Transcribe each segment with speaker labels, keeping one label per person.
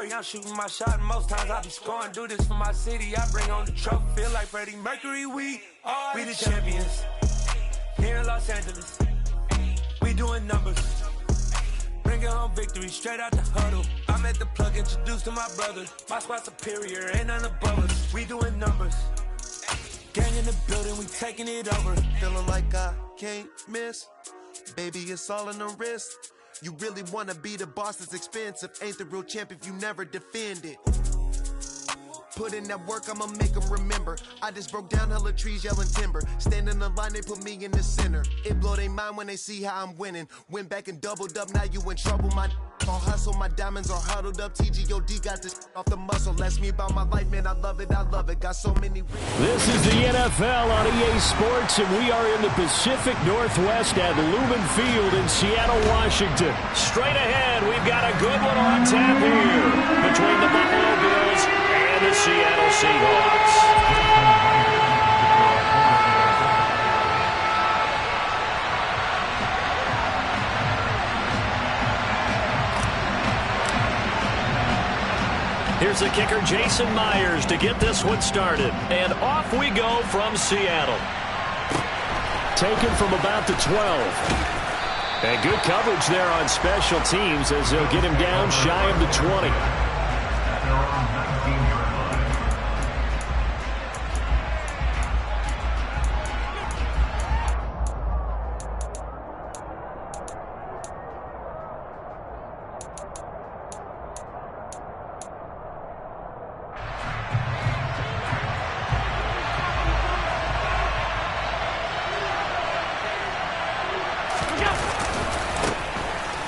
Speaker 1: Ferrari, I'm shooting my shot, and most times I be scoring. Do this for my city, I bring on the trophy. Feel like Freddie Mercury, we the champions. Here in Los Angeles, we doing numbers. Bringing home victory straight out the huddle. I'm at the plug, introduced to my brother. My spot superior, ain't none above us. We doing numbers. Gang in the building, we taking it over.
Speaker 2: Feeling like I can't miss. Baby, it's all in the wrist. You really wanna be the boss, that's expensive. Ain't the real champ if you never defend it. Put in that work, I'ma make them remember. I just broke down hella trees, yelling timber. Stand in the line, they put me in the center. It blow their mind when they see how I'm winning. Went back and doubled up, now you in trouble. My all hustle, my diamonds are huddled up. TGOD got this off the muscle. Ask me about my life, man, I love it, I love it. Got so many.
Speaker 3: This is the NFL on EA Sports, and we are in the Pacific Northwest at Lumen Field in Seattle, Washington. Straight ahead, we've got a good one on tap here between the Buffalo Bills and the Seattle Seahawks. Here's the kicker, Jason Myers, to get this one started. And off we go from Seattle. Taken from about the 12. And good coverage there on special teams as they'll get him down shy of the 20.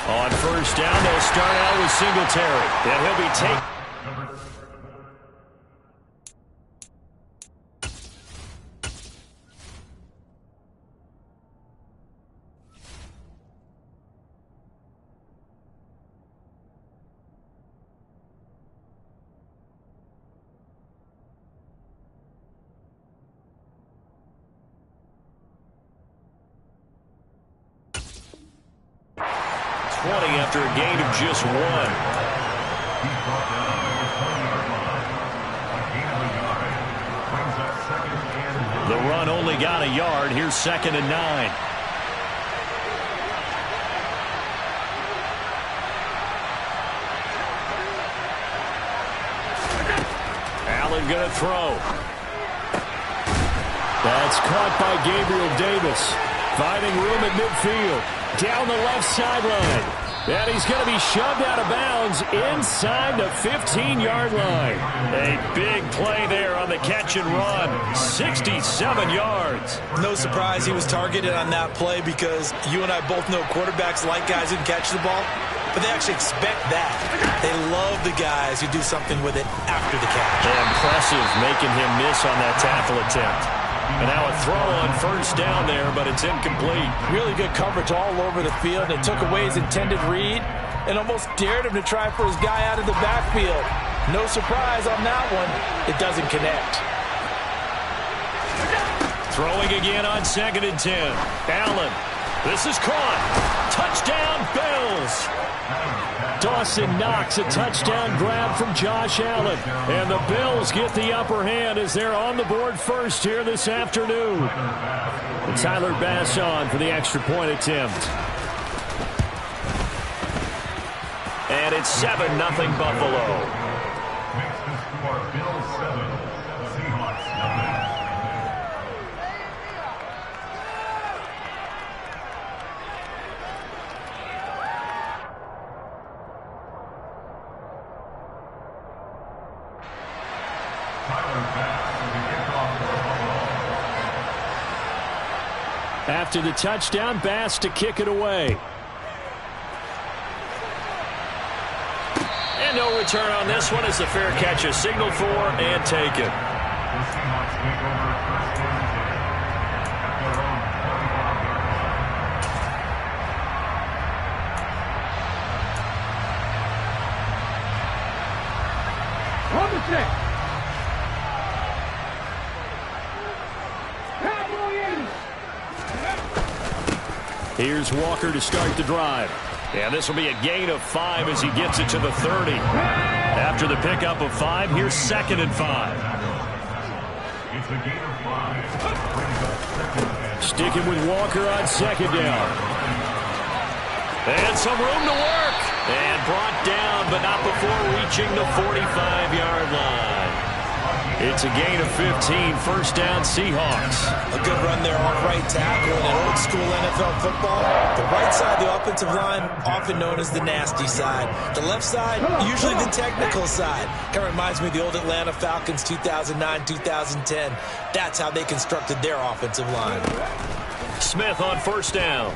Speaker 3: On first down, they'll start out with Singletary. And he'll be taken. After a gain of just one. The run only got a yard. Here's 2nd and 9. Allen going to throw. That's caught by Gabriel Davis. Finding room at midfield. Down the left sideline. And he's going to be shoved out of bounds inside the 15-yard line. A big play there on the catch and run. 67 yards.
Speaker 4: No surprise he was targeted on that play because you and I both know quarterbacks like guys who can catch the ball, but they actually expect that. They love the guys who do something with it after the catch.
Speaker 3: Impressive making him miss on that tackle attempt. And now a throw on first down there, but it's incomplete.
Speaker 4: Really good coverage all over the field. It took away his intended read and almost dared him to try for his guy out of the backfield. No surprise on that one. It doesn't connect.
Speaker 3: Throwing again on 2nd and 10. Allen. This is caught. Touchdown, Bills. Dawson Knox, a touchdown grab from Josh Allen. And the Bills get the upper hand as they're on the board first here this afternoon. And Tyler Bass on for the extra point attempt. And it's 7-0 Buffalo. Bills 7, Seahawks 9. After the touchdown, Bass to kick it away. And no return on this one as the fair catch is signaled for and taken. Here's Walker to start the drive. And this will be a gain of 5 as he gets it to the 30. After After the pickup of 5, here's 2nd and 5. Sticking with Walker on 2nd down. And some room to work. And brought down, but not before reaching the 45-yard line. It's a gain of 15, 1st down Seahawks.
Speaker 4: A good run there off right tackle in an old-school NFL football. The right side of the offensive line, often known as the nasty side. The left side, usually the technical side. Kind of reminds me of the old Atlanta Falcons 2009, 2010. That's how they constructed their offensive line.
Speaker 3: Smith on 1st down.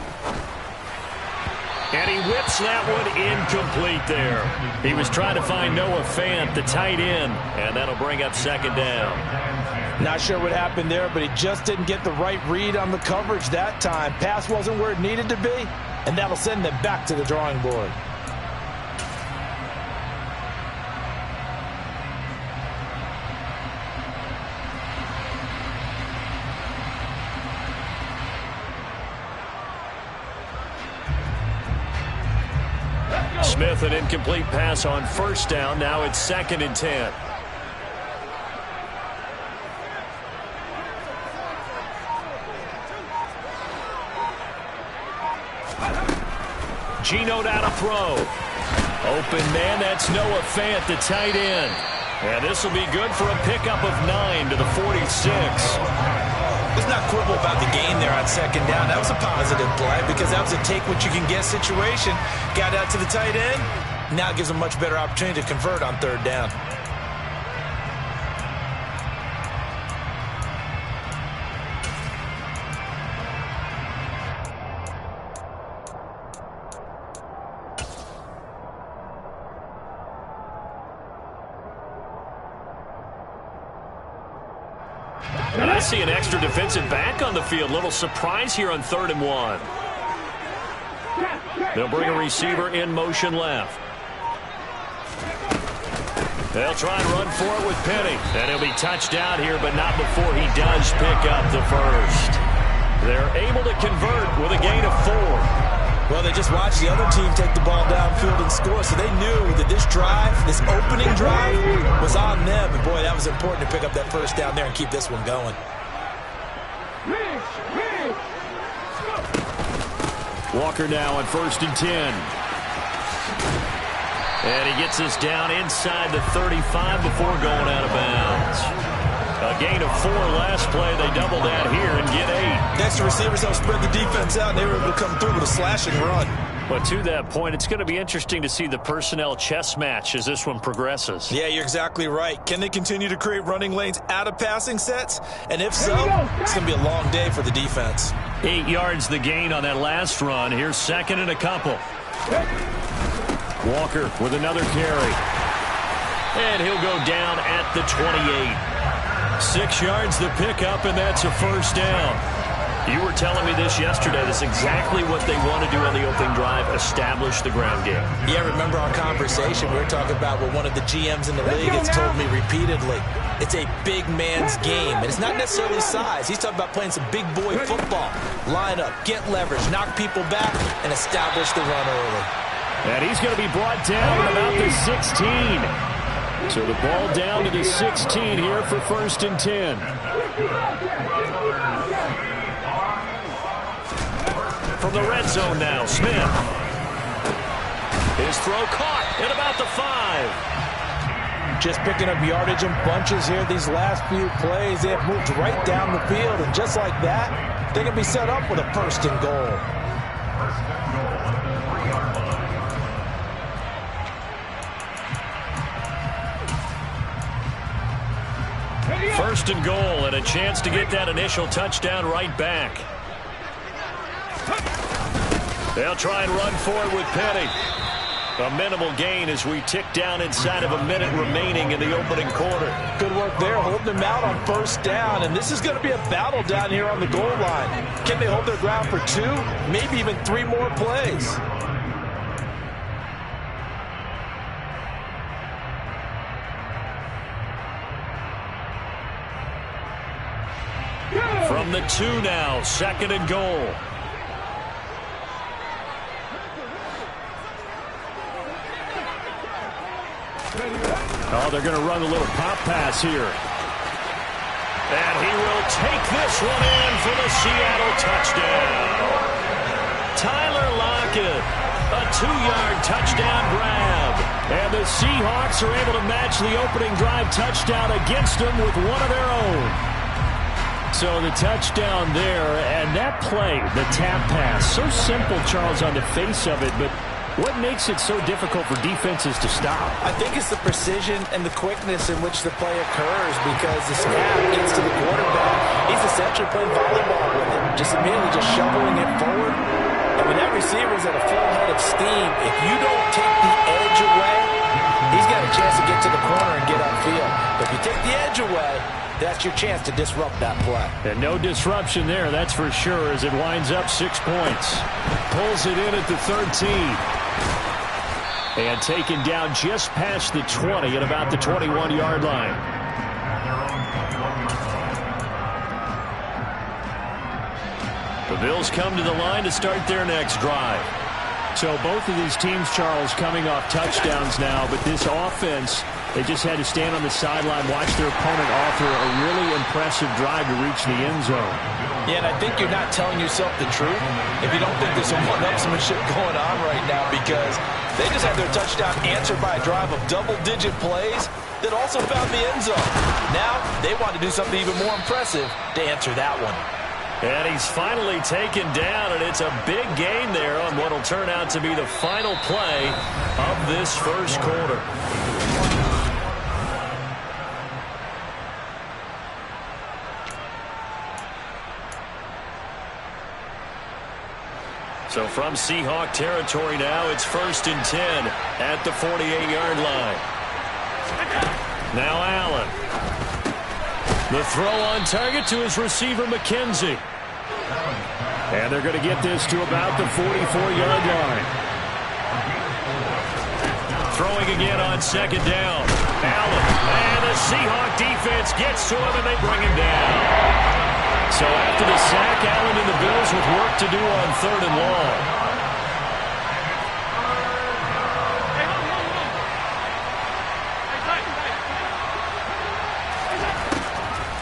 Speaker 3: And he whips that one incomplete there. He was trying to find Noah Fant, the tight end, and that'll bring up 2nd down.
Speaker 4: Not sure what happened there, but he just didn't get the right read on the coverage that time. Pass wasn't where it needed to be, and that'll send them back to the drawing board.
Speaker 3: Smith, an incomplete pass on 1st down. Now it's 2nd and 10. Geno down a throw. Open man, that's Noah Fant, the tight end. And this will be good for a pickup of 9 to the 46.
Speaker 4: Let's not quibble about the gain there on 2nd down. That was a positive play because that was a take-what-you-can-get situation. Got out to the tight end. Now it gives them a much better opportunity to convert on 3rd down.
Speaker 3: And I see an extra defensive back on the field. Little surprise here on 3rd and 1. They'll bring a receiver in motion left. They'll try and run for it with Penny. And he'll be touched down here, but not before he does pick up the 1st. They're able to convert with a gain of 4.
Speaker 4: Well, they just watched the other team take the ball downfield and score, so they knew that this drive, this opening drive, was on them. And, boy, that was important to pick up that 1st down there and keep this one going.
Speaker 3: Walker now on 1st and 10. And he gets us down inside the 35 before going out of bounds. A gain of 4 last play. They double that here and get 8.
Speaker 4: Next, the receivers help spread the defense out, and they were able to come through with a slashing run.
Speaker 3: But to that point, it's going to be interesting to see the personnel chess match as this one progresses.
Speaker 4: Yeah, you're exactly right. Can they continue to create running lanes out of passing sets? And if so, it's going to be a long day for the defense.
Speaker 3: 8 yards the gain on that last run. Here's 2nd and a couple. Walker with another carry. And he'll go down at the 28. 6 yards the pickup, and that's a 1st down. You were telling me this yesterday. That's exactly what they want to do on the opening drive, establish the ground game.
Speaker 4: Yeah, remember our conversation. We were talking about what one of the GMs in the league has told me repeatedly. It's a big man's game, and it's not necessarily size. He's talking about playing some big boy football. Line up, get leverage, knock people back, and establish the run early.
Speaker 3: And he's going to be brought down at about the 16. So the ball down to the 16 here for 1st and 10. From the red zone now, Smith. His throw caught at about the 5.
Speaker 4: Just picking up yardage in bunches here these last few plays. They have moved right down the field, and just like that, they can be set up with a 1st and goal.
Speaker 3: 1st and goal, and a chance to get that initial touchdown right back. They'll try and run for it with Penny. A minimal gain as we tick down inside of a minute remaining in the opening quarter.
Speaker 4: Good work there, holding them out on 1st down, and this is going to be a battle down here on the goal line. Can they hold their ground for 2, maybe even 3 more plays?
Speaker 3: From the 2 now, 2nd and goal. Oh, they're going to run a little pop pass here. And he will take this one in for the Seattle touchdown. Tyler Lockett, a 2-yard touchdown grab. And the Seahawks are able to match the opening drive touchdown against them with one of their own. So the touchdown there, and that play, the tap pass, so simple, Charles, on the face of it, but what makes it so difficult for defenses to stop?
Speaker 4: I think it's the precision and the quickness in which the play occurs, because the snap gets to the quarterback. He's essentially playing volleyball with it, just immediately just shoveling it forward. And when that receiver's at a full head of steam, if you don't take the edge away, he's got a chance to get to the corner and get upfield. But if you take the edge away, that's your chance to disrupt that play.
Speaker 3: And no disruption there, that's for sure, as it winds up 6 points. Pulls it in at the 13. And taken down just past the 20 at about the 21-yard line. The Bills come to the line to start their next drive. So both of these teams, Charles, coming off touchdowns now, but this offense, they just had to stand on the sideline, watch their opponent offer a really impressive drive to reach the end zone.
Speaker 4: Yeah, and I think you're not telling yourself the truth if you don't think there's some one-upsmanship going on right now, because they just had their touchdown answered by a drive of double-digit plays that also found the end zone. Now they want to do something even more impressive to answer that one.
Speaker 3: And he's finally taken down, and it's a big gain there on what will turn out to be the final play of this first quarter. So from Seahawk territory now, it's 1st and 10 at the 48-yard line. Now Allen. The throw on target to his receiver, McKenzie. And they're going to get this to about the 44-yard line. Throwing again on 2nd down. Allen. And the Seahawk defense gets to him, and they bring him down. So after the sack, Allen and the Bills with work to do on 3rd and long.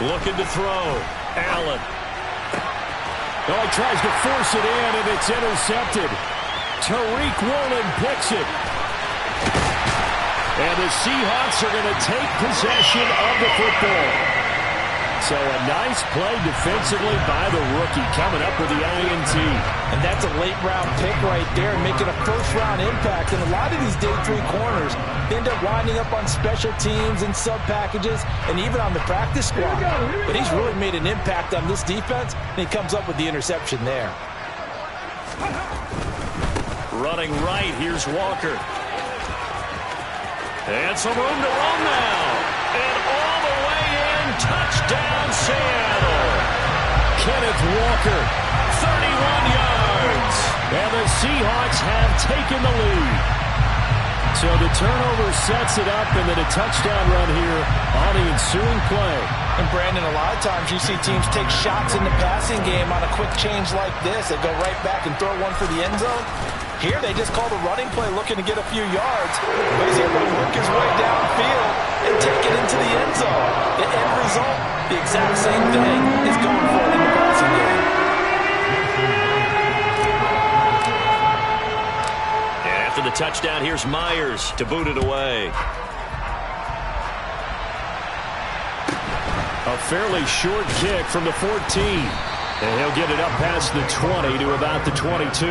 Speaker 3: Looking to throw. Allen. Oh, he tries to force it in, and it's intercepted. Tariq Woolen picks it. And the Seahawks are going to take possession of the football. So a nice play defensively by the rookie, coming up with the INT.
Speaker 4: And that's a late-round pick right there, making a first-round impact. And a lot of these day 3 corners end up winding up on special teams and sub-packages and even on the practice squad. But he's really made an impact on this defense, and he comes up with the interception there.
Speaker 3: Running right, here's Walker. And some room to run now. And all the way in, touchdown Seattle. Kenneth Walker, 31 yards. And the Seahawks have taken the lead. So the turnover sets it up, and then a touchdown run here on the ensuing play.
Speaker 4: And Brandon, a lot of times you see teams take shots in the passing game on a quick change like this. They go right back and throw one for the end zone. Here they just call the running play looking to get a few yards, but he's able to work his way downfield and take it into the end zone. The end result, the exact same thing, is going for it in the passing game.
Speaker 3: And after the touchdown, here's Myers to boot it away. A fairly short kick from the 14. And he'll get it up past the 20 to about the 22.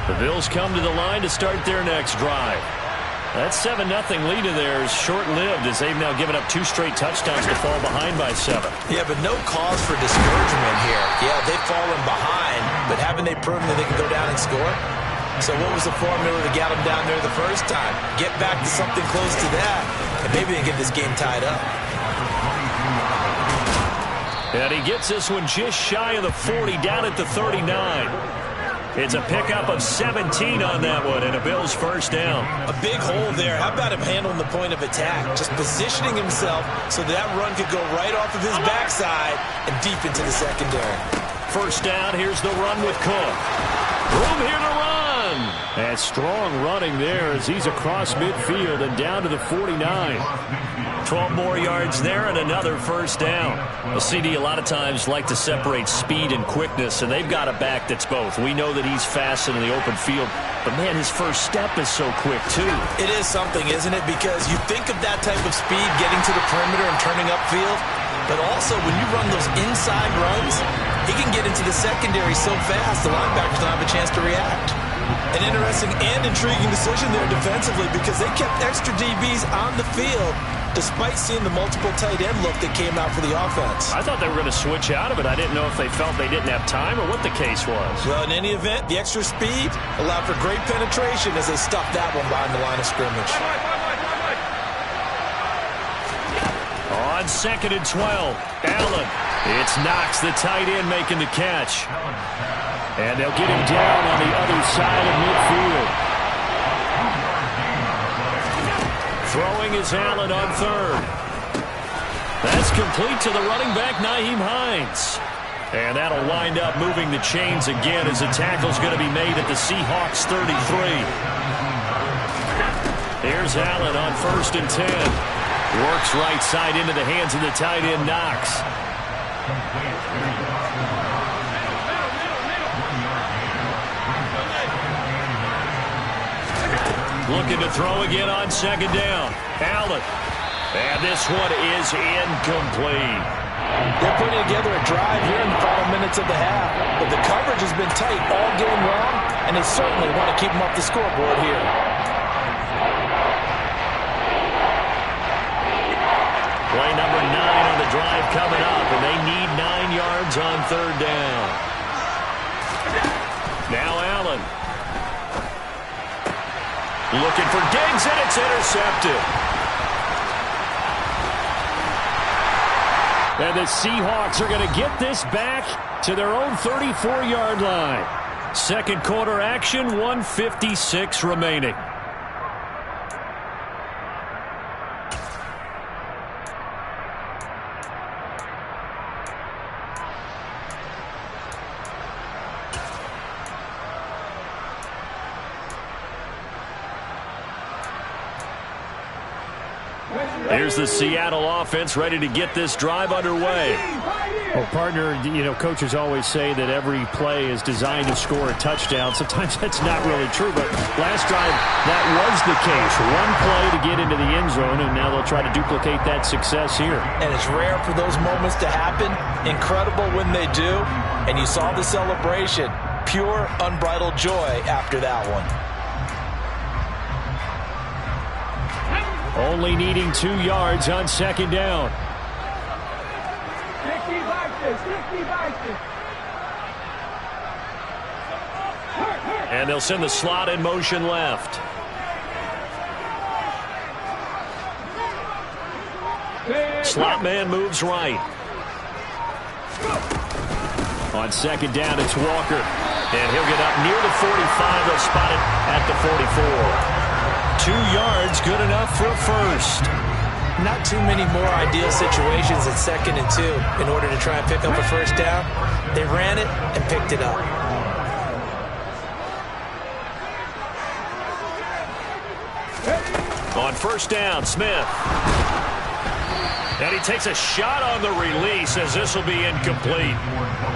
Speaker 3: The Bills come to the line to start their next drive. That 7-0 lead of theirs short-lived, as they've now given up 2 straight touchdowns to fall behind by 7.
Speaker 4: Yeah, but no cause for discouragement here. Yeah, they've fallen behind, but haven't they proven that they can go down and score? So what was the formula that got them down there the first time? Get back to something close to that, and maybe they get this game tied up.
Speaker 3: And he gets this one just shy of the 40, down at the 39. It's a pickup of 17 on that one, and a Bills first down.
Speaker 4: A big hole there. How about him handling the point of attack? Just positioning himself so that run could go right off of his backside and deep into the secondary.
Speaker 3: First down, here's the run with Cook. Room here to run. And strong running there as he's across midfield and down to the 49. 12 more yards there and another first down. A CD a lot of times like to separate speed and quickness, and they've got a back that's both. We know that he's fast in the open field, but man, his first step is so quick too.
Speaker 4: It is something, isn't it? Because you think of that type of speed getting to the perimeter and turning upfield, but also when you run those inside runs, he can get into the secondary so fast the linebackers don't have a chance to react. An interesting and intriguing decision there defensively because they kept extra DBs on the field despite seeing the multiple tight end look that came out for the offense.
Speaker 3: I thought they were going to switch out of it. I didn't know if they felt they didn't have time or what the case was.
Speaker 4: Well, in any event, the extra speed allowed for great penetration as they stuffed that one behind the line of scrimmage.
Speaker 3: On 2nd and 12, Allen. It's Knox, the tight end, making the catch. And they'll get him down on the other side of midfield. Throwing is Allen on 3rd. That's complete to the running back, Nyheim Hines. And that'll wind up moving the chains again as the tackle's going to be made at the Seahawks 33. Here's Allen on 1st and 10. Works right side into the hands of the tight end, Knox. Looking to throw again on 2nd down. Allen. And this one is incomplete.
Speaker 4: They're putting together a drive here in the final minutes of the half. But the coverage has been tight all game long, and they certainly want to keep them off the scoreboard here.
Speaker 3: Play number 9 on the drive coming up, and they need 9 yards on 3rd down. Now Allen. Looking for Diggs, and it's intercepted. And the Seahawks are going to get this back to their own 34-yard line. Second quarter action, 1:56 remaining. Here's the Seattle offense ready to get this drive underway.
Speaker 5: Well, partner, coaches always say that every play is designed to score a touchdown. Sometimes that's not really true, but last drive, that was the case. One play to get into the end zone, and now they'll try to duplicate that success here.
Speaker 4: And it's rare for those moments to happen. Incredible when they do. And you saw the celebration. Pure, unbridled joy after that one.
Speaker 3: Only needing 2 yards on 2nd down. And they'll send the slot in motion left. Slot man moves right. On 2nd down, it's Walker. And he'll get up near the 45. They'll spot it at the 44. 2 yards, good enough for a first.
Speaker 4: Not too many more ideal situations at 2nd and 2 in order to try and pick up a first down. They ran it and picked it up.
Speaker 3: On 1st down, Smith. And he takes a shot on the release as this will be incomplete.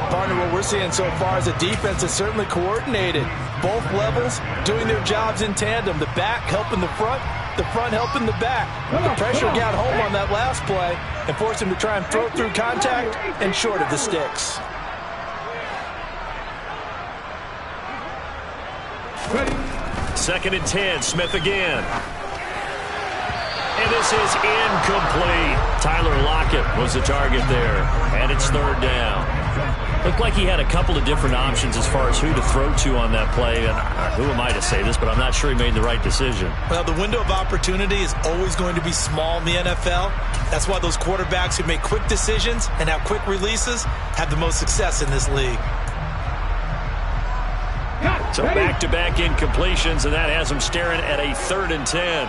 Speaker 4: Partner, what we're seeing so far is a defense that's certainly coordinated. Both levels doing their jobs in tandem. The back helping the front helping the back. The pressure got home on that last play and forced him to try and throw through contact and short of the sticks.
Speaker 3: Ready. 2nd and 10, Smith again. And this is incomplete. Tyler Lockett was the target there. And it's 3rd down. Looked like he had a couple of different options as far as who to throw to on that play. And who am I to say this, but I'm not sure he made the right decision.
Speaker 4: Well, the window of opportunity is always going to be small in the NFL. That's why those quarterbacks who make quick decisions and have quick releases have the most success in this league.
Speaker 3: So back-to-back incompletions, and that has them staring at a 3rd and 10.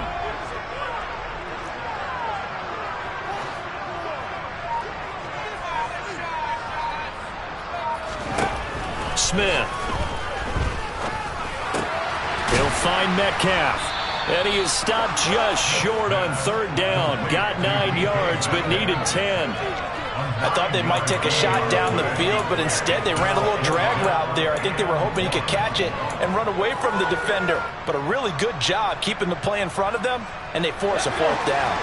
Speaker 3: Smith. He'll find Metcalf. And he is stopped just short on 3rd down. Got 9 yards, but needed 10.
Speaker 4: I thought they might take a shot down the field, but instead they ran a little drag route there. I think they were hoping he could catch it and run away from the defender. But a really good job keeping the play in front of them, and they force a 4th down.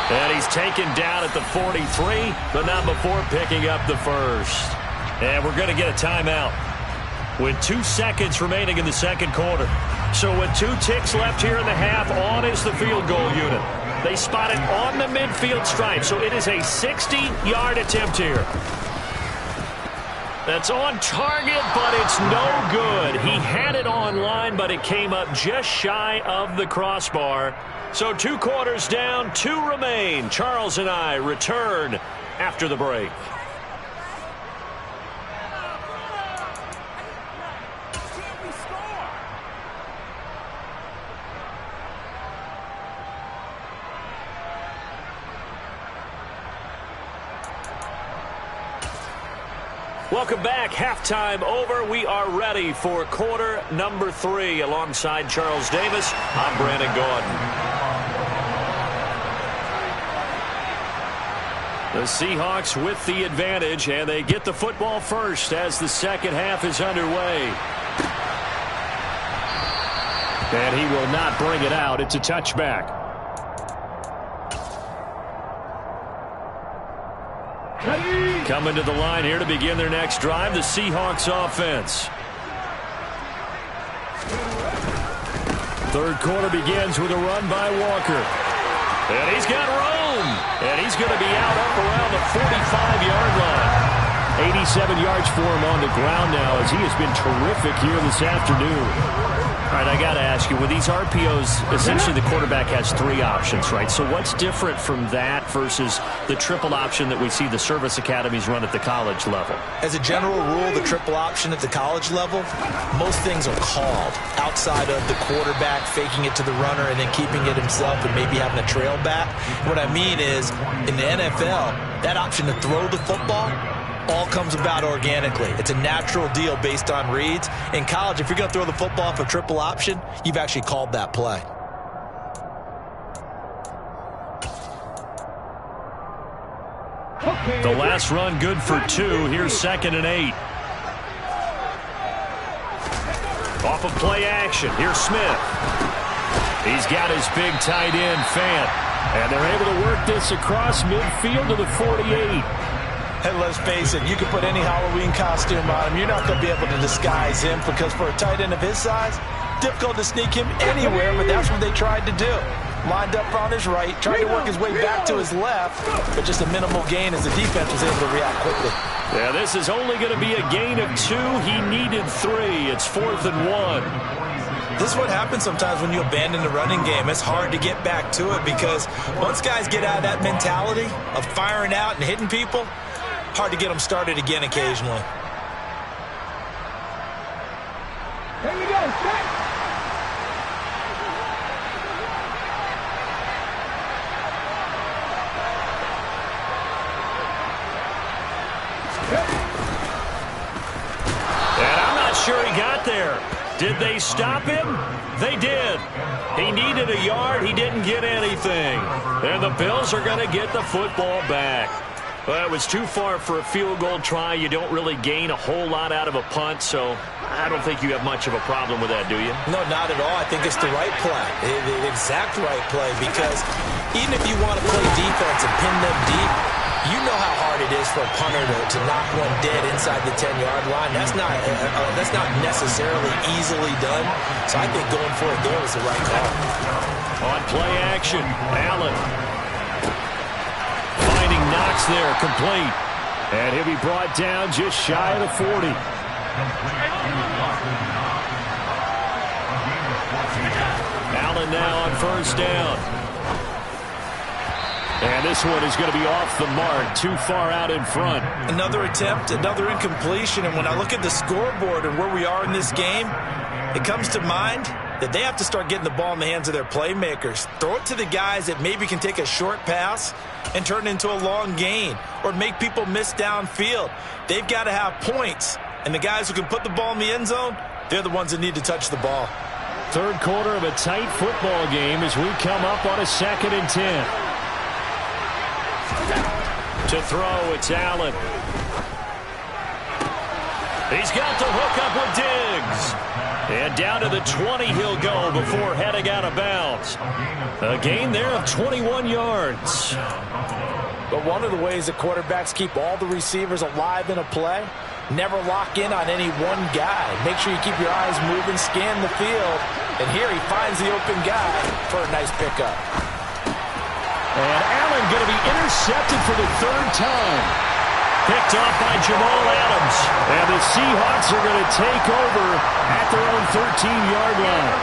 Speaker 3: And he's taken down at the 43, but not before picking up the first. And we're going to get a timeout with 2 seconds remaining in the second quarter. So with 2 ticks left here in the half, on is the field goal unit. They spot it on the midfield stripe, so it is a 60-yard attempt here. That's on target, but it's no good. He had it on line, but it came up just shy of the crossbar. So 2 quarters down, 2 remain. Charles and I return after the break. Welcome back. Halftime over. We are ready for quarter number 3. Alongside Charles Davis, I'm Brandon Gaudin. The Seahawks with the advantage, and they get the football first as the second half is underway. And he will not bring it out. It's a touchback. Coming to the line here to begin their next drive, the Seahawks offense. Third quarter begins with a run by Walker. And he's got room. And he's going to be out up around the 45-yard line. 87 yards for him on the ground now as he has been terrific here this afternoon. All right, I got to ask you, with these RPOs, essentially the quarterback has 3 options, right? So what's different from that versus the triple option that we see the service academies run at the college level?
Speaker 4: As a general rule, the triple option at the college level, most things are called outside of the quarterback faking it to the runner and then keeping it himself and maybe having a trail back. What I mean is, in the NFL, that option to throw the football all comes about organically. It's a natural deal based on reads. In college, if you're going to throw the football for triple option, you've actually called that play.
Speaker 3: The last run good for 2. Here's 2nd and 8. Off of play action. Here's Smith. He's got his big tight end, Fant. And they're able to work this across midfield to the 48.
Speaker 4: And let's face it, you can put any Halloween costume on him. You're not going to be able to disguise him because for a tight end of his size, difficult to sneak him anywhere, but that's what they tried to do. Lined up on his right, tried to work his way back to his left, but just a minimal gain as the defense was able to react quickly.
Speaker 3: Yeah, this is only going to be a gain of 2. He needed 3. It's 4th and 1.
Speaker 4: This is what happens sometimes when you abandon the running game. It's hard to get back to it because once guys get out of that mentality of firing out and hitting people, hard to get them started again occasionally.
Speaker 6: Here we go, set.
Speaker 3: And I'm not sure he got there. Did they stop him? They did. He needed a yard. He didn't get anything. And the Bills are going to get the football back. Well, it was too far for a field goal try. You don't really gain a whole lot out of a punt, so I don't think you have much of a problem with that, do you?
Speaker 4: No, not at all. I think it's the right play, the exact right play, because even if you want to play defense and pin them deep, you know how hard it is for a punter to knock one dead inside the 10-yard line. That's not necessarily easily done, so I think going for it there was the right call.
Speaker 3: On play action, Allen. Knox there, complete.
Speaker 5: And he'll be brought down just shy of the 40. Allen now on first down. And this one is going to be off the mark, too far out in front.
Speaker 4: Another attempt, another incompletion. And when I look at the scoreboard and where we are in this game, it comes to mind that they have to start getting the ball in the hands of their playmakers. Throw it to the guys that maybe can take a short pass and turn it into a long gain or make people miss downfield. They've got to have points. And the guys who can put the ball in the end zone, they're the ones that need to touch the ball.
Speaker 5: Third quarter of a tight football game as we come up on a 2nd and 10. To throw, it's Allen. He's got the hook up with Diggs. And down to the 20 he'll go before heading out of bounds. A gain there of 21 yards.
Speaker 4: But one of the ways that quarterbacks keep all the receivers alive in a play, never lock in on any one guy. Make sure you keep your eyes moving, scan the field. And here he finds the open guy for a nice pickup.
Speaker 5: And Allen going to be intercepted for the 3rd time. Picked off by Jamal Adams. And the Seahawks are going to take over at their own 13-yard line.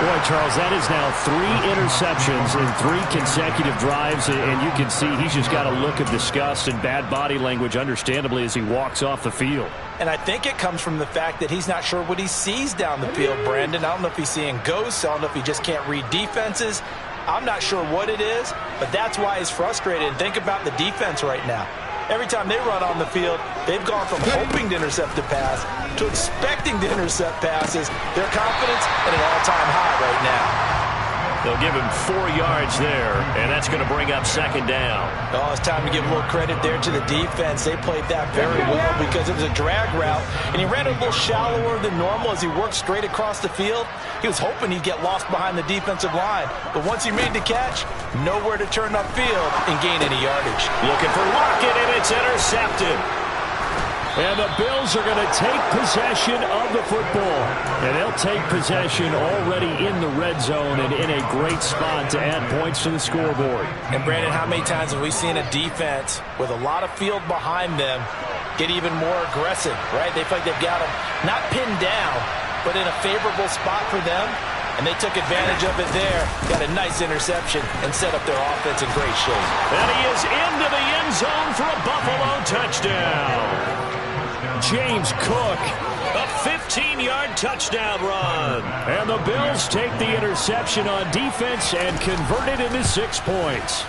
Speaker 5: Boy, Charles, that is now 3 interceptions in 3 consecutive drives. And you can see he's just got a look of disgust and bad body language, understandably, as he walks off the field.
Speaker 4: And I think it comes from the fact that he's not sure what he sees down the field, Brandon. I don't know if he's seeing ghosts. I don't know if he just can't read defenses. I'm not sure what it is, but that's why he's frustrated. And think about the defense right now. Every time they run on the field, they've gone from hoping to intercept a pass to expecting to intercept passes. Their confidence at an all-time high right now.
Speaker 5: They'll give him 4 yards there, and that's going to bring up 2nd down.
Speaker 4: Oh, it's time to give a little credit there to the defense. They played that very well because it was a drag route, and he ran a little shallower than normal as he worked straight across the field. He was hoping he'd get lost behind the defensive line, but once he made the catch, nowhere to turn upfield and gain any yardage.
Speaker 5: Looking for Lockett, and it's intercepted. And the Bills are going to take possession of the football. And they'll take possession already in the red zone and in a great spot to add points to the scoreboard.
Speaker 4: And, Brandon, how many times have we seen a defense with a lot of field behind them get even more aggressive, right? They feel like they've got them not pinned down, but in a favorable spot for them. And they took advantage of it there. Got a nice interception and set up their offense in great shape.
Speaker 5: And he is into the end zone for a Buffalo touchdown. James Cook, a 15-yard touchdown run. And the Bills take the interception on defense and convert it into 6 points.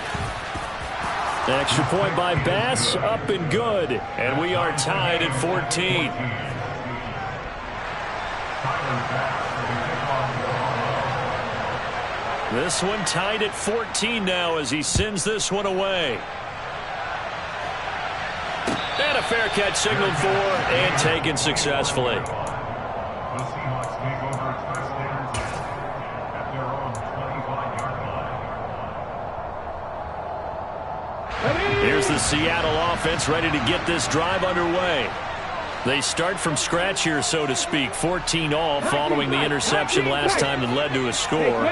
Speaker 5: An extra point by Bass, up and good. And we are tied at 14. This one tied at 14 now as he sends this one away. And a fair catch signaled for and taken successfully. Here's the Seattle offense ready to get this drive underway. They start from scratch here, so to speak. 14 all following the interception last time that led to a score.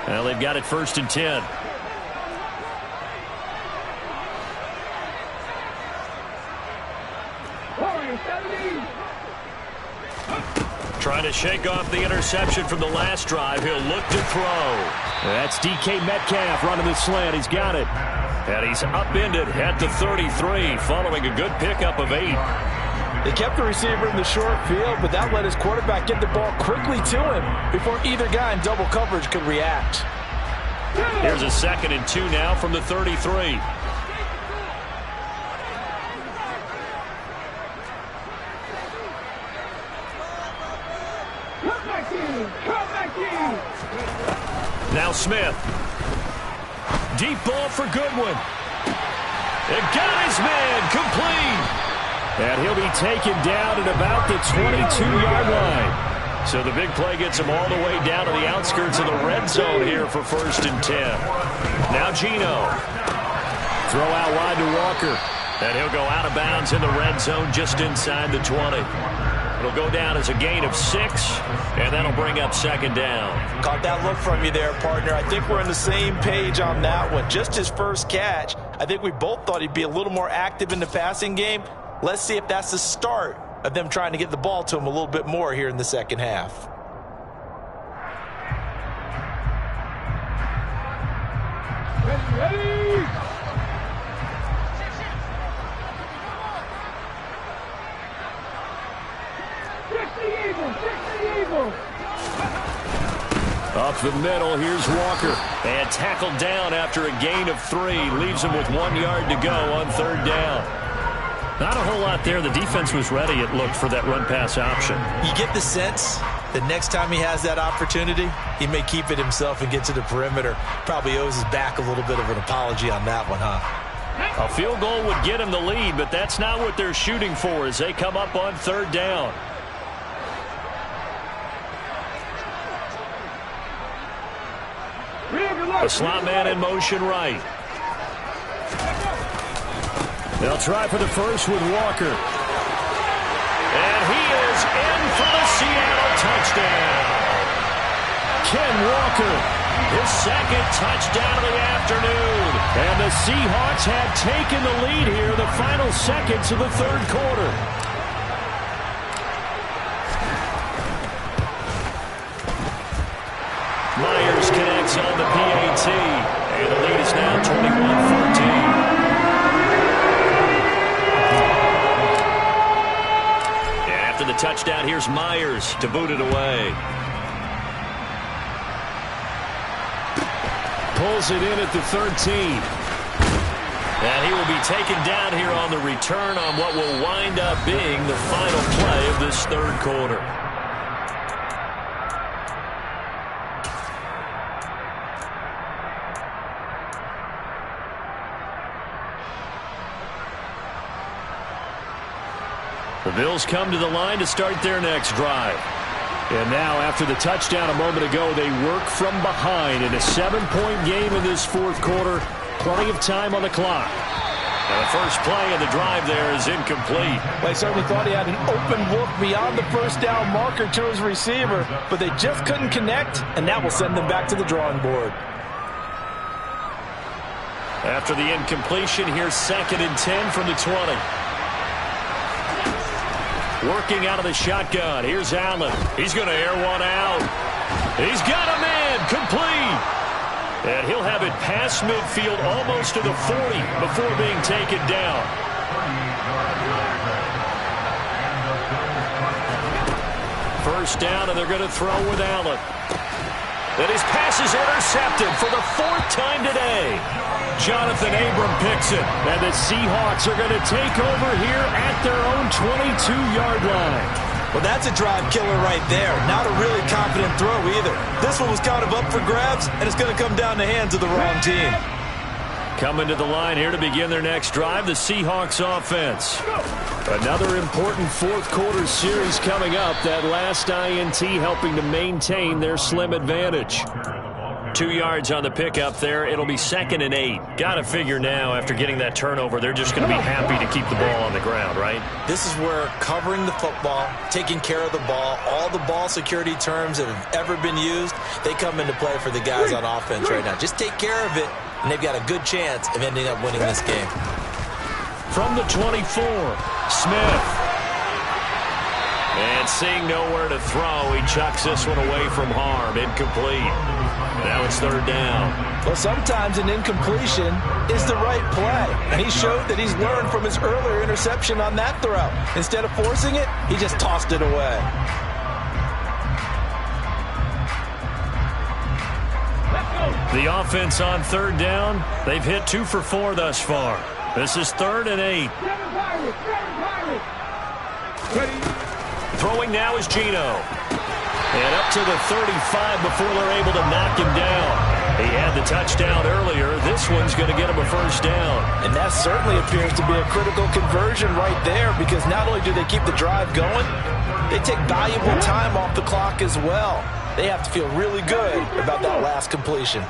Speaker 5: Well, they've got it 1st and 10. Trying to shake off the interception from the last drive. He'll look to throw. That's DK Metcalf running the slant. He's got it. And he's upended at the 33 following a good pickup of 8.
Speaker 4: They kept the receiver in the short field, but that let his quarterback get the ball quickly to him before either guy in double coverage could react.
Speaker 5: Here's a 2nd and 2 now from the 33. Now Smith. Deep ball for Goodwin. It got his man complete. And he'll be taken down at about the 22-yard line. So the big play gets him all the way down to the outskirts of the red zone here for 1st and 10. Now Geno. Throw out wide to Walker. And he'll go out of bounds in the red zone just inside the 20.
Speaker 3: It'll go down as a gain of 6, and that'll bring up second down.
Speaker 4: Caught that look from you there, partner. I think we're on the same page on that one. Just his first catch, I think we both thought he'd be a little more active in the passing game. Let's see if that's the start of them trying to get the ball to him a little bit more here in the second half.
Speaker 6: Ready!
Speaker 3: Up the middle, here's Walker. And tackled down after a gain of 3. Leaves him with 1 yard to go on third down. Not a whole lot there. The defense was ready, it looked, for that run-pass option.
Speaker 4: You get the sense that next time he has that opportunity, he may keep it himself and get to the perimeter. Probably owes his back a little bit of an apology on that one, huh?
Speaker 3: A field goal would get him the lead, but that's not what they're shooting for as they come up on third down. The slot man in motion right. They'll try for the first with Walker. And he is in for the Seattle touchdown. Ken Walker, his second touchdown of the afternoon. And the Seahawks have taken the lead here, the final seconds of the third quarter. Myers connects on the PAT, and the lead is now 21-14. And after the touchdown, here's Myers to boot it away. Pulls it in at the 13. And he will be taken down here on the return on what will wind up being the final play of this third quarter. The Bills come to the line to start their next drive. And now, after the touchdown a moment ago, they work from behind in a 7-point game in this fourth quarter. Plenty of time on the clock. And the first play of the drive there is incomplete.
Speaker 4: Well, he certainly thought he had an open look beyond the first down marker to his receiver, but they just couldn't connect, and that will send them back to the drawing board.
Speaker 3: After the incompletion, here's 2nd and 10 from the 20. Working out of the shotgun. Here's Allen. He's going to air one out. He's got a man. Complete. And he'll have it past midfield almost to the 40 before being taken down. First down, and they're going to throw with Allen. And his pass is intercepted for the 4th time today. Jonathan Abram picks it, and the Seahawks are going to take over here at their own 22-yard line.
Speaker 4: Well, that's a drive killer right there. Not a really confident throw either. This one was kind of up for grabs, and it's going to come down the hands of the wrong team.
Speaker 3: Coming to the line here to begin their next drive, the Seahawks offense. Another important fourth quarter series coming up. That last INT helping to maintain their slim advantage. 2 yards on the pickup there. It'll be 2nd and 8. Got to figure now, after getting that turnover, they're just going to be happy to keep the ball on the ground, right?
Speaker 4: This is where covering the football, taking care of the ball, all the ball security terms that have ever been used, they come into play for the guys on offense right now. Just take care of it, and they've got a good chance of ending up winning this game.
Speaker 3: From the 24, Smith. And seeing nowhere to throw, he chucks this one away from harm. Incomplete. Now it's third down.
Speaker 4: Well, sometimes an incompletion is the right play. And he showed that he's learned from his earlier interception on that throw. Instead of forcing it, he just tossed it away.
Speaker 3: The offense on third down, they've hit 2 for 4 thus far. This is 3rd and 8. Throwing now is Geno. And up to the 35 before they're able to knock him down. He had the touchdown earlier. This one's going to get him a first down.
Speaker 4: And that certainly appears to be a critical conversion right there, because not only do they keep the drive going, they take valuable time off the clock as well. They have to feel really good about that last completion.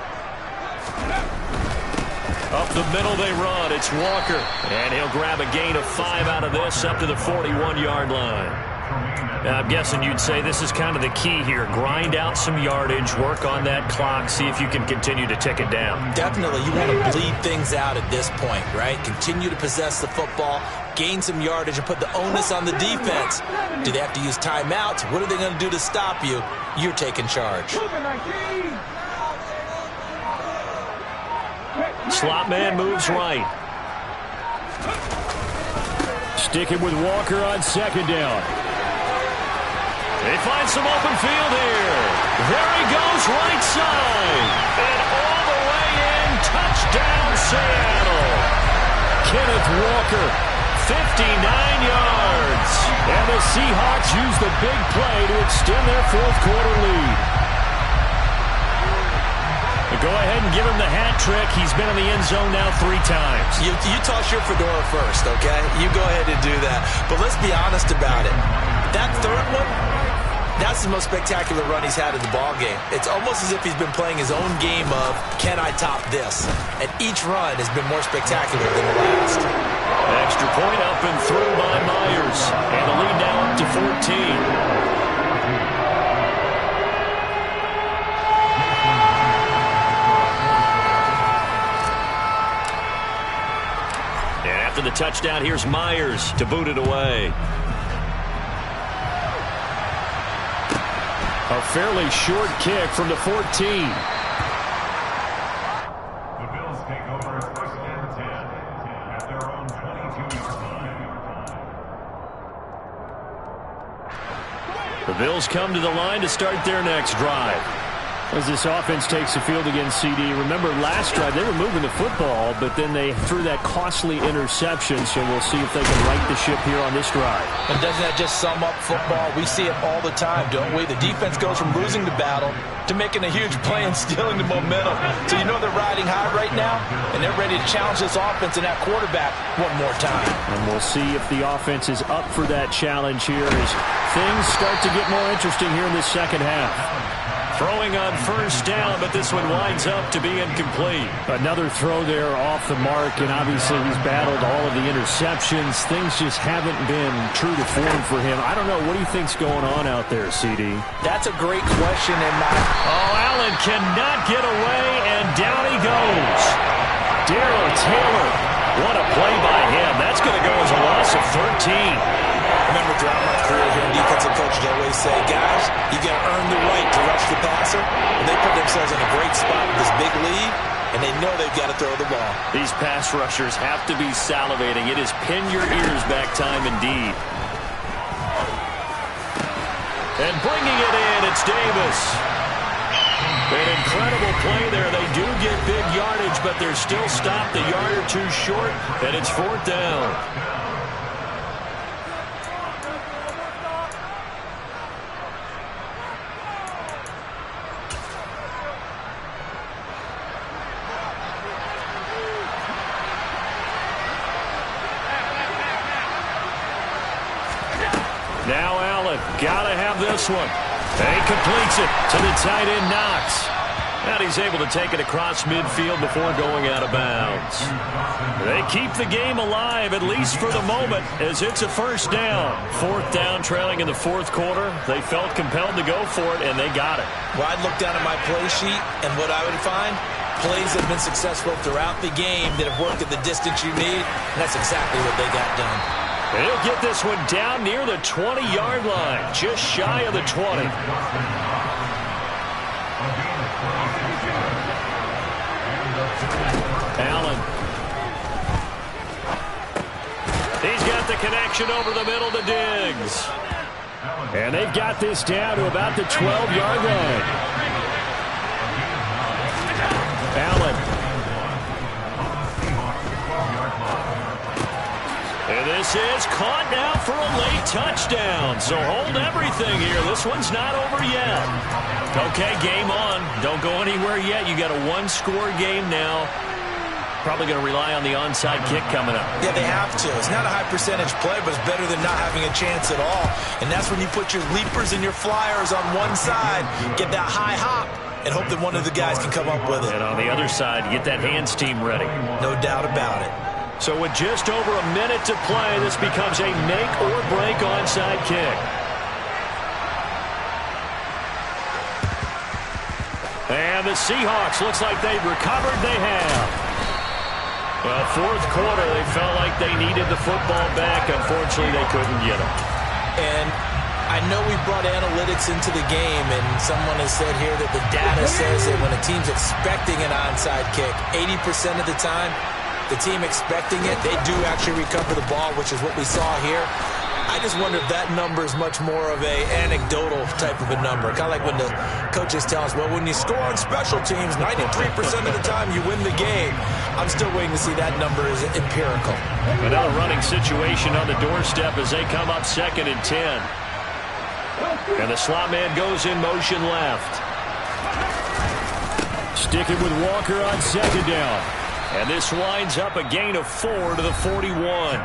Speaker 3: Up the middle they run. It's Walker. And he'll grab a gain of 5 out of this up to the 41-yard line. I'm guessing you'd say this is kind of the key here. Grind out some yardage, work on that clock, see if you can continue to tick it down.
Speaker 4: Definitely. You want to bleed things out at this point, right? Continue to possess the football, gain some yardage, and put the onus on the defense. Do they have to use timeouts? What are they going to do to stop you? You're taking charge.
Speaker 3: Slot man moves right. Sticking with Walker on second down. They find some open field here. There he goes, right side. And all the way in, touchdown Seattle. Kenneth Walker, 59 yards. And the Seahawks use the big play to extend their fourth quarter lead. Go ahead and give him the hat trick. He's been in the end zone now 3 times.
Speaker 4: You toss your fedora first, okay? You go ahead and do that. But let's be honest about it. That third one, that's the most spectacular run he's had in the ballgame. It's almost as if he's been playing his own game of, can I top this? And each run has been more spectacular than the last.
Speaker 3: Extra point up and through by Myers. And the lead now up to 14. After the touchdown, here's Myers to boot it away. A fairly short kick from the 14.
Speaker 7: The Bills take over first and 10 at their own 22-yard line.
Speaker 3: The Bills come to the line to start their next drive.
Speaker 5: As this offense takes the field against CD, remember last drive they were moving the football, but then they threw that costly interception, so we'll see if they can right the ship here on this drive.
Speaker 4: And doesn't that just sum up football? We see it all the time, don't we? The defense goes from losing the battle to making a huge play and stealing the momentum. So you know they're riding high right now, and they're ready to challenge this offense and that quarterback one more time.
Speaker 5: And we'll see if the offense is up for that challenge here as things start to get more interesting here in this second half.
Speaker 3: Throwing on first down, but this one winds up to be incomplete.
Speaker 5: Another throw there off the mark, and obviously he's battled all of the interceptions. Things just haven't been true to form for him. I don't know. What do you think's going on out there, CD?
Speaker 4: That's a great question.
Speaker 3: Oh, Allen cannot get away, and down he goes. Darrell Taylor, what a play by him. That's going to go as a loss of 13.
Speaker 4: Remember, throughout my career here, defensive coaches always say, guys, you got to earn the right to rush the passer. And they put themselves in a great spot with this big lead, and they know they've got to throw the ball.
Speaker 3: These pass rushers have to be salivating. It is pin your ears back time indeed. And bringing it in, it's Davis. An incredible play there. They do get big yardage, but they're still stopped a yard or two short, and it's fourth down. Now Allen, gotta have this one. And he completes it to the tight end Knox. And he's able to take it across midfield before going out of bounds. They keep the game alive, at least for the moment, as it's a first down. Fourth down, trailing in the fourth quarter. They felt compelled to go for it, and they got it.
Speaker 4: Well, I'd look down at my play sheet, and what I would find, plays that have been successful throughout the game that have worked at the distance you need, and that's exactly what they got done.
Speaker 3: He'll get this one down near the 20-yard line, just shy of the 20. Allen. He's got the connection over the middle to Diggs.
Speaker 5: And they've got this down to about the 12-yard line. Allen.
Speaker 3: And this is caught now for a late touchdown. So hold everything here. This one's not over yet. Okay, game on. Don't go anywhere yet. You got a one-score game now. Probably going to rely on the onside kick coming up.
Speaker 4: Yeah, they have to. It's not a high-percentage play, but it's better than not having a chance at all. And that's when you put your leapers and your flyers on one side, get that high hop, and hope that one of the guys can come up with it.
Speaker 3: And on the other side, get that hands team ready.
Speaker 4: No doubt about it.
Speaker 3: So with just over a minute to play, this becomes a make-or-break onside kick. And the Seahawks, looks like they've recovered. They have. Well, fourth quarter, they felt like they needed the football back. Unfortunately, they couldn't get it.
Speaker 4: And I know we brought analytics into the game, and someone has said here that the data says that when a team's expecting an onside kick, 80% of the time, the team expecting it, they do actually recover the ball, which is what we saw here. I just wonder if that number is much more of a anecdotal type of a number. Kind of like when the coaches tell us, well, when you score on special teams, 93% of the time you win the game. I'm still waiting to see that number is empirical.
Speaker 3: Another running situation on the doorstep as they come up 2nd and 10. And the slot man goes in motion left. Sticking with Walker on 2nd down. And this winds up a gain of 4 to the 41.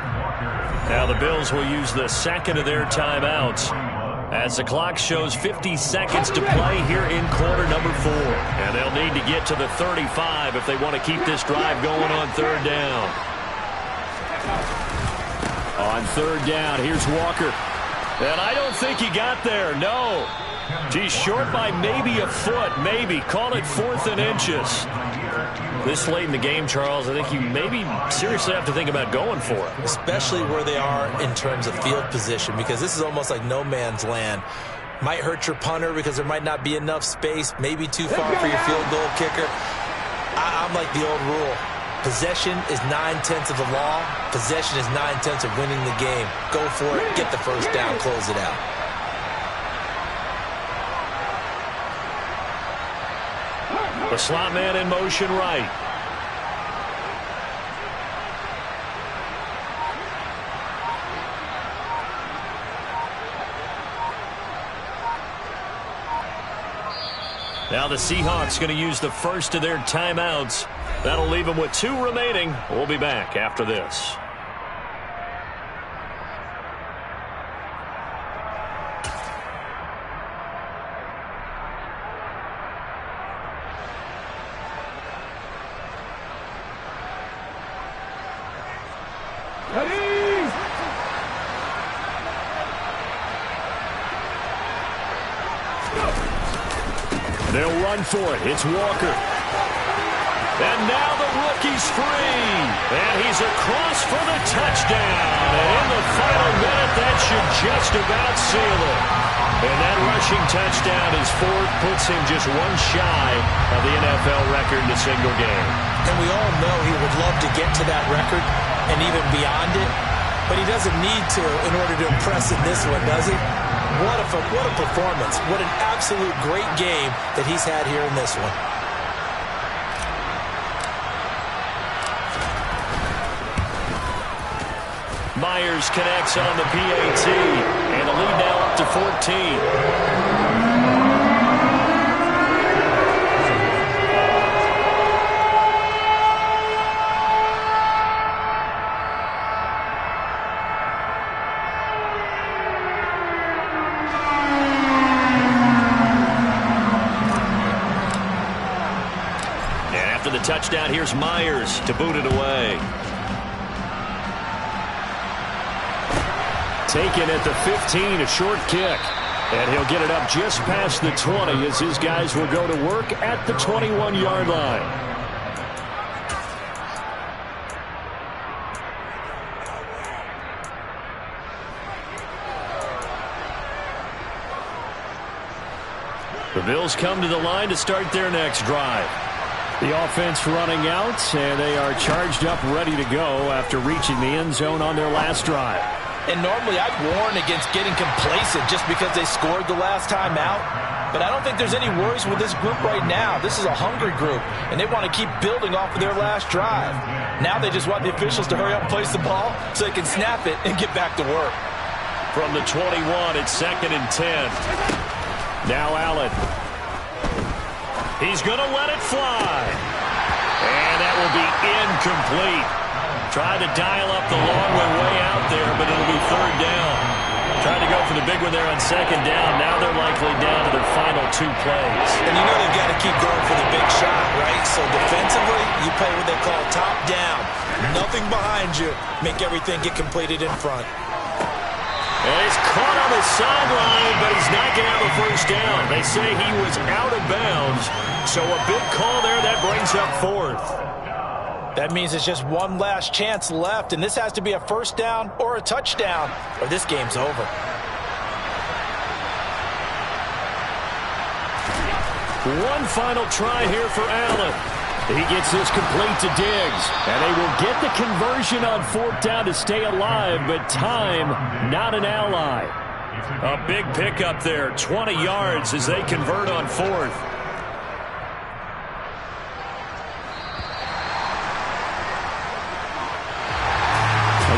Speaker 3: Now the Bills will use the second of their timeouts as the clock shows 50 seconds to play here in quarter number 4. And they'll need to get to the 35 if they want to keep this drive going on 3rd down. On 3rd down, here's Walker. And I don't think he got there, no. He's short by maybe a foot, maybe. Call it 4th and inches. This late in the game, Charles, I think you maybe seriously have to think about going for it.
Speaker 4: Especially where they are in terms of field position, because this is almost like no man's land. Might hurt your punter because there might not be enough space, maybe too far for your field goal kicker. I'm like the old rule. Possession is 9/10 of the law. Possession is 9/10 of winning the game. Go for it, get the first down, close it out.
Speaker 3: The slot man in motion right. Now the Seahawks going to use the first of their timeouts. That'll leave them with 2 remaining. We'll be back after this. They'll run for it. It's Walker. And now the rookie's free. And he's across for the touchdown. And in the final minute, that should just about seal it. And that rushing touchdown is 4th, puts him just 1 shy of the NFL record in a single game.
Speaker 4: And we all know he would love to get to that record and even beyond it. But he doesn't need to in order to impress in this one, does he? What a performance. What an absolute great game that he's had here in this one.
Speaker 3: Myers connects on the PAT. And the lead now up to 14. The touchdown, here's Myers to boot it away. Taken at the 15, a short kick. And he'll get it up just past the 20 as his guys will go to work at the 21-yard line. The Bills come to the line to start their next drive. The offense running out, and they are charged up, ready to go after reaching the end zone on their last drive.
Speaker 4: And normally I'd warn against getting complacent just because they scored the last time out. But I don't think there's any worries with this group right now. This is a hungry group, and they want to keep building off of their last drive. Now they just want the officials to hurry up and place the ball so they can snap it and get back to work.
Speaker 3: From the 21, it's 2nd and 10. Now Allen. He's going to let it fly. And that will be incomplete. Tried to dial up the long one way out there, but it'll be 3rd down. Tried to go for the big one there on 2nd down. Now they're likely down to their final 2 plays.
Speaker 4: And you know they've got to keep going for the big shot, right? So defensively, you play what they call top down. Nothing behind you. Make everything get completed in front.
Speaker 3: And he's caught on the sideline, but he's not going to have a first down. They say he was out of bounds So a big call there. That brings up fourth.
Speaker 4: That means it's just one last chance left, and this has to be a first down or a touchdown, or this game's over.
Speaker 3: One final try here for Allen. He gets this complete to Diggs, and they will get the conversion on fourth down to stay alive, but time not an ally. A big pickup there, 20 yards as they convert on fourth.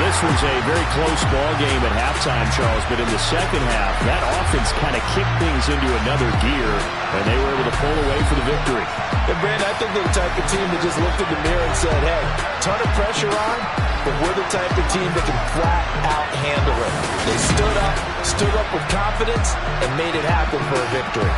Speaker 3: This was a very close ball game at halftime, Charles, but in the second half, that offense kind of kicked things into another gear, and they were able to pull away for the victory.
Speaker 4: And Brandon, I think they're the type of team that just looked in the mirror and said, hey, ton of pressure on, but we're the type of team that can flat out handle it. They stood up with confidence, and made it happen for a victory.